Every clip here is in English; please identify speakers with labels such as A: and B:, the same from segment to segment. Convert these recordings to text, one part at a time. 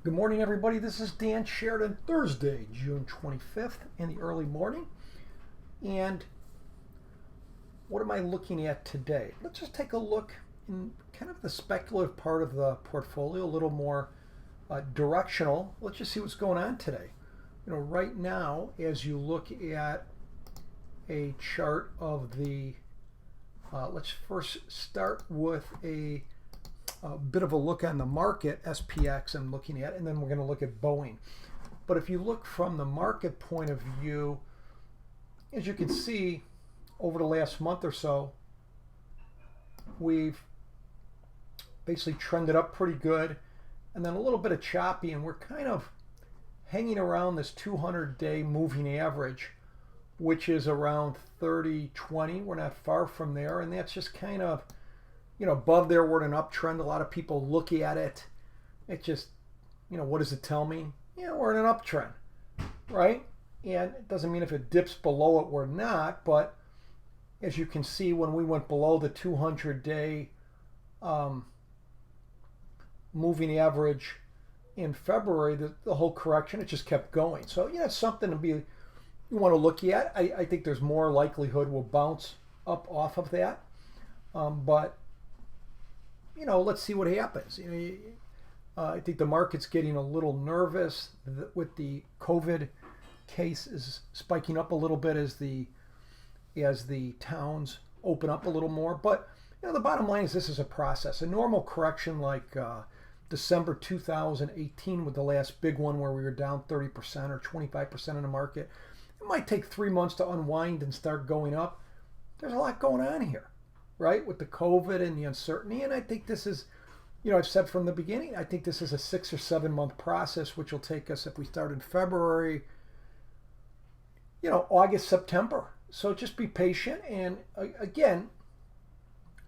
A: Good morning, everybody. This is Dan Sheridan, Thursday, June 25th in the early morning. And what am I looking at today? Let's just take a look in kind of the speculative part of the portfolio, a little more directional. Let's just see what's going on today. Right now, as you look at a chart of the, let's first start with a bit of a look on the market, SPX I'm looking at, and then we're going to look at Boeing. But if you look from the market point of view, as you can see, over the last month or so, we've basically trended up pretty good, and then a little bit of choppy, and we're kind of hanging around this 200-day moving average, which is around 30.20. We're not far from there, and that's just kind of above there. We're in an uptrend. A lot of people look at it. It just, what does it tell me? We're in an uptrend, right? And it doesn't mean if it dips below it, we're not. But as you can see, when we went below the 200-day moving average in February, the whole correction, it just kept going. So, it's something to be, you want to look at. I think there's more likelihood we'll bounce up off of that. But let's see what happens. I think the market's getting a little nervous with the COVID cases spiking up a little bit as the towns open up a little more. But the bottom line is this is a process. A normal correction like December 2018 with the last big one where we were down 30% or 25% in the market, it might take 3 months to unwind and start going up. There's a lot going on here, right, with the COVID and the uncertainty. And I think this is, I've said from the beginning, I think this is a 6 or 7 month process, which will take us, if we start in February, August, September. So just be patient. And again,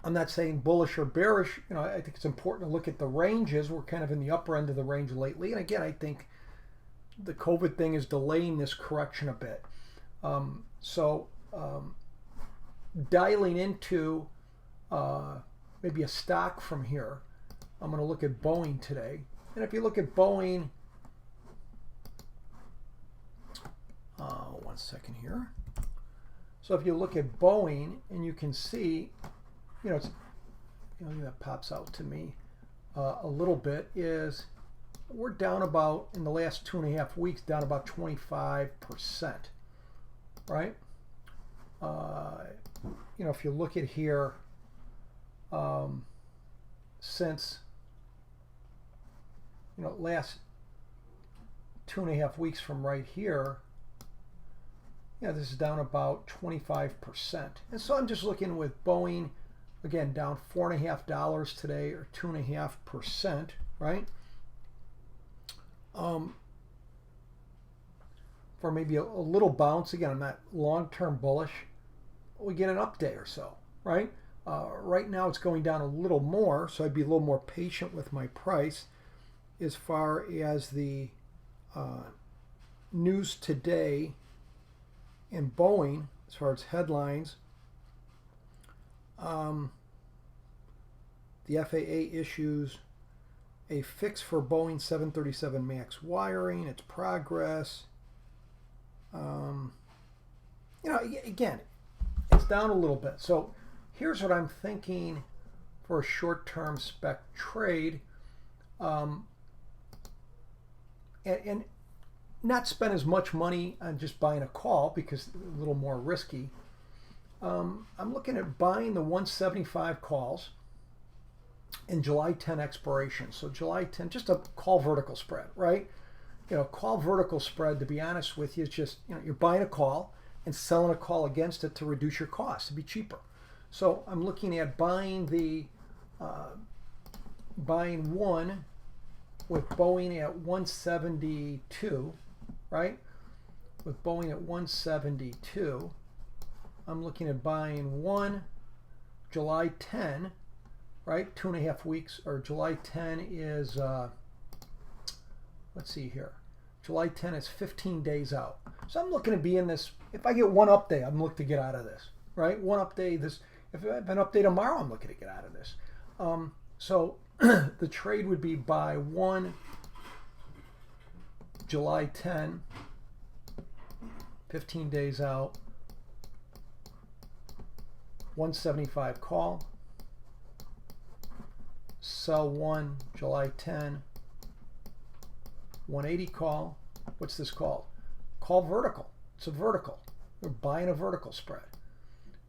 A: I'm not saying bullish or bearish. I think it's important to look at the ranges. We're kind of in the upper end of the range lately. And again, I think the COVID thing is delaying this correction a bit. Dialing into maybe a stock from here, I'm going to look at Boeing today. And if you look at Boeing, one second here. So if you look at Boeing, and you can see, it's, that pops out to me a little bit, is we're down about, in the last 2.5 weeks, down about 25%, right? If you look at here, since last 2.5 weeks from right here, this is down about 25%. And so I'm just looking with Boeing, again, down $4.50 today, or 2.5%, right? For maybe a little bounce. Again, I'm not long-term bullish. We get an up day or so, right? Right now it's going down a little more, so I'd be a little more patient with my price. As far as the news today in Boeing, as far as headlines, the FAA issues a fix for Boeing 737 MAX wiring, its progress. Again, it's down a little bit. So here's what I'm thinking for a short-term spec trade, and not spend as much money on just buying a call because a little more risky. I'm looking at buying the 175 calls in July 10 expiration. So July 10, just a call vertical spread, right? Call vertical spread, to be honest with you, is just, you're buying a call and selling a call against it to reduce your cost, to be cheaper. So I'm looking at buying one with Boeing at 172, right? With Boeing at 172, I'm looking at buying one July 10, right? 2.5 weeks, or July 10 is, let's see here. July 10 is 15 days out. So I'm looking to be in this. If I get one up day, I'm looking to get out of this, right? One up day, this. If I have an update tomorrow, I'm looking to get out of this. So the trade would be buy one July 10, 15 days out, 175 call. Sell 1, July 10, 180 call. What's this called? Call vertical. It's a vertical. We're buying a vertical spread.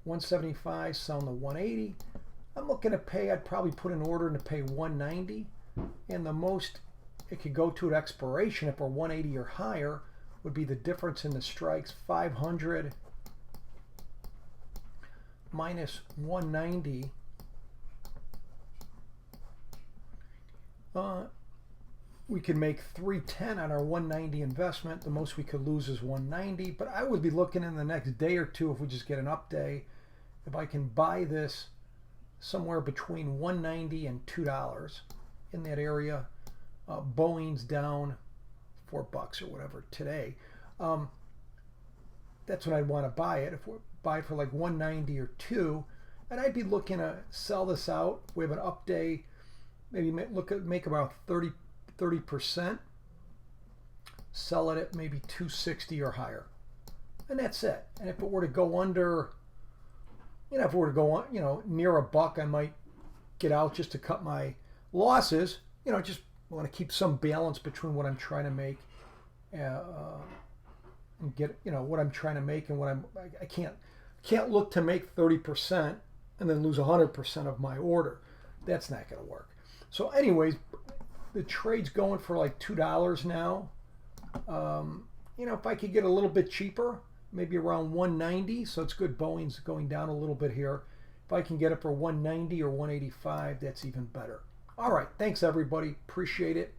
A: 175, selling the 180. I'm looking to pay, I'd probably put an order in to pay 190. And the most it could go to at expiration if we're 180 or higher would be the difference in the strikes. 500 minus 190. We could make 310 on our 190 investment. The most we could lose is 190, but I would be looking in the next day or two, if we just get an up day, if I can buy this somewhere between 190 and $2 in that area. Boeing's down $4 or whatever today. That's when I'd want to buy it. If we buy it for like 190 or 2, and I'd be looking to sell this out. We have an up day. Maybe make about 30%, sell it at maybe 260 or higher, and that's it. And if it were to go under, if it were to go on, near $1, I might get out just to cut my losses. Just want to keep some balance between what I'm trying to make, and get what I'm trying to make and what I can't look to make 30% and then lose 100% of my order. That's not going to work. So anyways, the trade's going for like $2 now. If I could get a little bit cheaper, maybe around 190, so it's good. Boeing's going down a little bit here. If I can get it for 190 or 185, that's even better. All right, thanks everybody. Appreciate it.